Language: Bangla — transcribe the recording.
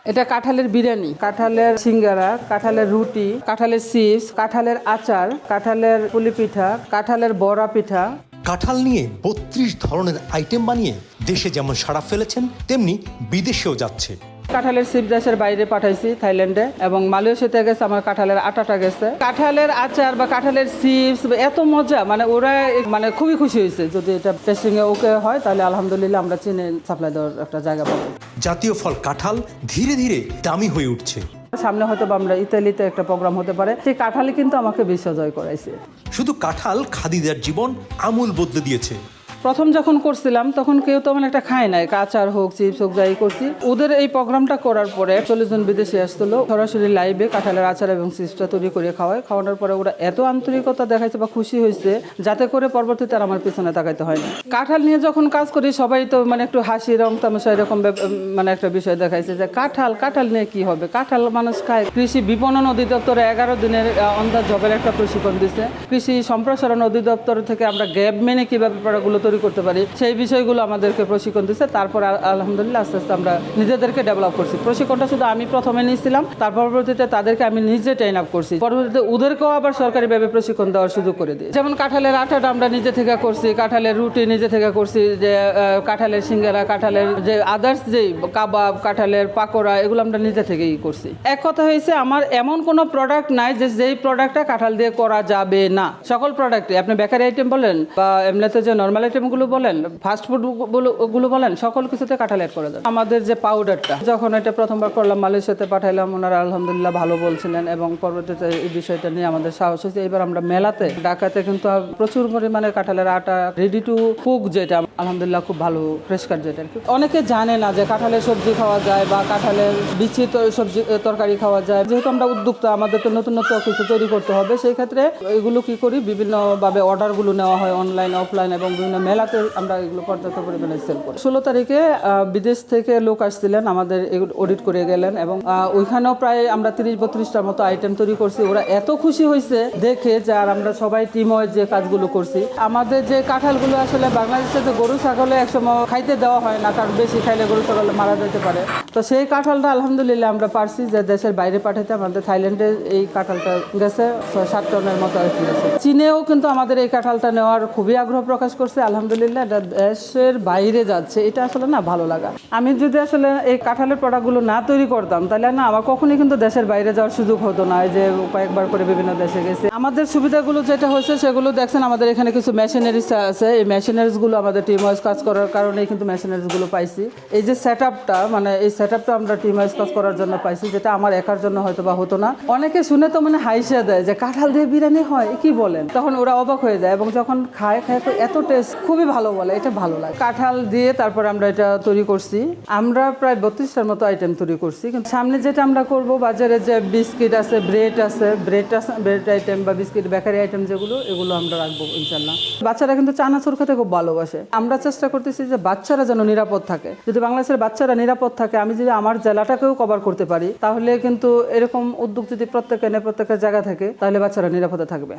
এটা কাঁঠালের বিরিয়ানি, কাঁঠালের সিঙ্গারা, কাঁঠালের রুটি, কাঁঠালের চিপস, কাঁঠালের আচার, কাঁঠালের পুলি পিঠা, কাঁঠালের বড়া পিঠা। কাঁঠাল নিয়ে ৩২ ধরনের আইটেম বানিয়ে দেশে যেমন সাড়া ফেলেছেন, তেমনি বিদেশেও যাচ্ছে। কাঁঠালের চিপস দেশের বাইরে পাঠাইছি, থাইল্যান্ডে, এবং মালয়েশিয়াতে গেছে আমার কাঁঠালের আটাটা গেছে। কাঁঠালের আচার বা কাঁঠালের চিপস এত মজা, ওরা খুবই খুশি হয়েছে। যদি এটা টেস্টিংয়ে ওকে হয় তাহলে আলহামদুলিল্লাহ আমরা চীনে সাপ্লাই দেওয়ার একটা জায়গা পাবো। জাতীয় ফল কাঁঠাল ধীরে ধীরে দামি হয়ে উঠছে। সামনে হয়তো আমরা ইতালিতে একটা প্রোগ্রাম হতে পারে, সেই কাঁঠালই কিন্তু আমাকে বিশ্বজয় করাইছে। শুধু কাঁঠাল খাদিজার জীবন আমূল বদলে দিয়েছে। প্রথম যখন করছিলাম তখন কেউ তেমন একটা খায় নাই, আচার হোক চিপস হোক যাই করছি। ওদের এই প্রোগ্রামটা করার পরে 40 জন বিদেশি আসছিল, সরাসরি লাইভে কাঁঠালের আচার এবং চিপসটা তৈরি করে খাওয়ানোর পরে ওরা এত আন্তরিকতা দেখাইছে বা খুশি হয়েছে, যাতে করে পরবর্তীতে আর আমার পিছনে তাকাইতে হয় না। কাঁঠাল নিয়ে যখন কাজ করি সবাই তো একটু হাসি রং তামাশা এরকম একটা বিষয় দেখাইছে যে কাঁঠাল নিয়ে কি হবে, কাঁঠাল মানুষ খায়। কৃষি বিপণন অধিদপ্তরে 11 দিনের অন-দ্য জবের একটা প্রশিক্ষণ দিচ্ছে। কৃষি সম্প্রসারণ অধিদপ্তর থেকে আমরা গ্যাপ মেনে কিভাবে প্রোডাক্টগুলো তৈরি করতে পারি সেই বিষয়গুলো আমাদেরকে প্রশিক্ষণ দিচ্ছে। তারপর আলহামদুলিল্লাহ আস্তে আস্তে আমরা নিজেদেরকে ডেভেলপ করছি। প্রশিক্ষণটা শুধু আমি প্রথমে নিয়েছিলাম, তার পরবর্তীতে তাদেরকে আমি নিজে ট্রেন আপ করছি। পরবর্তীতে ওদেরকেও আবার সরকারিভাবে প্রশিক্ষণ দেওয়ার সুযোগ করে দিই। যেমন কাঁঠালের আটাটা আমরা নিজে থেকে করছি, কাঁঠালের রুটি নিজে থেকে করছি, যে কাঁঠালের সিঙ্গারা, কাঁঠালের যে আদার্স যে কাবাব, কাঁঠালের পাকোড়া, এগুলো আমরা নিজে থেকেই করছি। এক কথা হয়েছে, আমার এমন কোনো প্রোডাক্ট নাই যে যেই প্রোডাক্টটা কাঁঠাল দিয়ে করা যাবে না। সকল প্রোডাক্টই, আপনি বেকারি আইটেম বলেন বা এমনিতে যে নর্মাল আইটেমগুলো বলেন, ফাস্ট ফুড গুলো বলেন, সকল কিছুতে কাঁঠাল অ্যাড করা যাবে। আমাদের যে পাউডারটা, যখন এটা প্রথমবার করলাম মালয়েশিয়াতে পাঠাইলাম, ওনারা আলহামদুলিল্লাহ ভালো বলছিলেন এবং পরবর্তীতে এই বিষয়টা নিয়ে আমাদের সাহস হয়েছে। এবার আমরা মেলাতে ঢাকাতে কিন্তু প্রচুর পরিমাণে কাঁঠালের আটা রেডি টু কুক, যেটা আলহামদুলিল্লাহ খুব ভালো ফ্রেশকার, যেটা অনেকে জানে না যে কাঁঠালের সবজি খাওয়া যায় বা কাঁঠালের বিচি সবজি তরকারি খাওয়া যায়। যেহেতু আমরা উদ্যোক্তা, আমাদেরকে নতুন নতুন কিছু তৈরি করতে হবে, সেই ক্ষেত্রে এগুলো কি করি, বিভিন্নভাবে অর্ডারগুলো নেওয়া হয় অনলাইন অফলাইন, এবং বিভিন্ন মেলাতে আমরা এগুলো পর্যাপ্ত পরিমাণে সেল করি। 16 তারিখে বিদেশ থেকে লোক আসছিলেন, আমাদের অডিট করে গেলেন, এবং ওইখানেও প্রায় আমরা 30-32টার মতো আইটেম তৈরি করছি। ওরা এত খুশি হয়েছে দেখে যে, আর আমরা সবাই টিম ওয়াইজ যে কাজগুলো করছি। আমাদের যে কাঁঠালগুলো আসলে বাংলাদেশে যে গরু ছাগলে একসময় খাইতে দেওয়া হয় না, কারণ বেশি খাইলে গরু ছাগলে মারা যেতে পারে। তো সেই কাঁঠালটা আলহামদুলিল্লাহ আমরা পারছি যে দেশের বাইরে পাঠাতে। আমাদের থাইল্যান্ডে এই কাঁঠালটা গেছে 6-7 টনের মতো গেছে। চীনেও কিন্তু আমাদের এই কাঁঠালটা নেওয়ার খুবই আগ্রহ প্রকাশ করছে। আলহামদুলিল্লাহ এটা দেশের বাইরে যাচ্ছে, এটা আসলে না ভালো লাগা। আমি যদি আসলে এই কাঁঠালের প্রোডাক্টগুলো না তৈরি করতাম তাহলে না আমার কখনোই কিন্তু দেশের বাইরে যাওয়ার সুযোগ হতো না। এই যে কয়েকবার করে বিভিন্ন দেশে গেছে। আমাদের সুবিধাগুলো যেটা হয়েছে সেগুলো দেখছেন, আমাদের এখানে কিছু মেশিনারিজ আছে। এই মেশিনারিজগুলো আমাদের টিম ওয়াইজ কাজ করার কারণেই কিন্তু মেশিনারিজগুলো পাইছি। এই যে সেটআপটা, এই সেটআপটা আমরা টিম ওয়াইজ কাজ করার জন্য পাইছি, যেটা আমার একার জন্য হয়তো বা হতো না। অনেকে শুনে তো হাইসা দেয় যে কাঁঠাল দিয়ে বিরিয়ানি হয়, কি বলেন, তখন ওরা অবাক হয়ে যায়, এবং যখন খায় তো এত টেস্ট, খুবই ভালো বলে, এটা ভালো লাগে। কাঁঠাল দিয়ে তারপর আমরা এটা তৈরি করছি। আমরা প্রায় 32টার মতো আইটেম তৈরি করছি। কিন্তু সামনে যেটা আমরা করব, বাজারে যে বিস্কিট আছে, ব্রেড আইটেম বা বিস্কিট বেকারি আইটেম যেগুলো, এগুলো আমরা রাখবো ইনশাল্লাহ। বাচ্চারা কিন্তু চানাচুর খেতে খুব ভালোবাসে। আমরা চেষ্টা করতেছি যে বাচ্চারা যেন নিরাপদ থাকে। যদি বাংলাদেশের বাচ্চারা নিরাপদ থাকে, আমি যদি আমার জেলাটাকেও কভার করতে পারি, তাহলে কিন্তু এরকম উদ্যোগ যদি প্রত্যেকের জায়গা থাকে, তাহলে বাচ্চারা নিরাপদে থাকবে।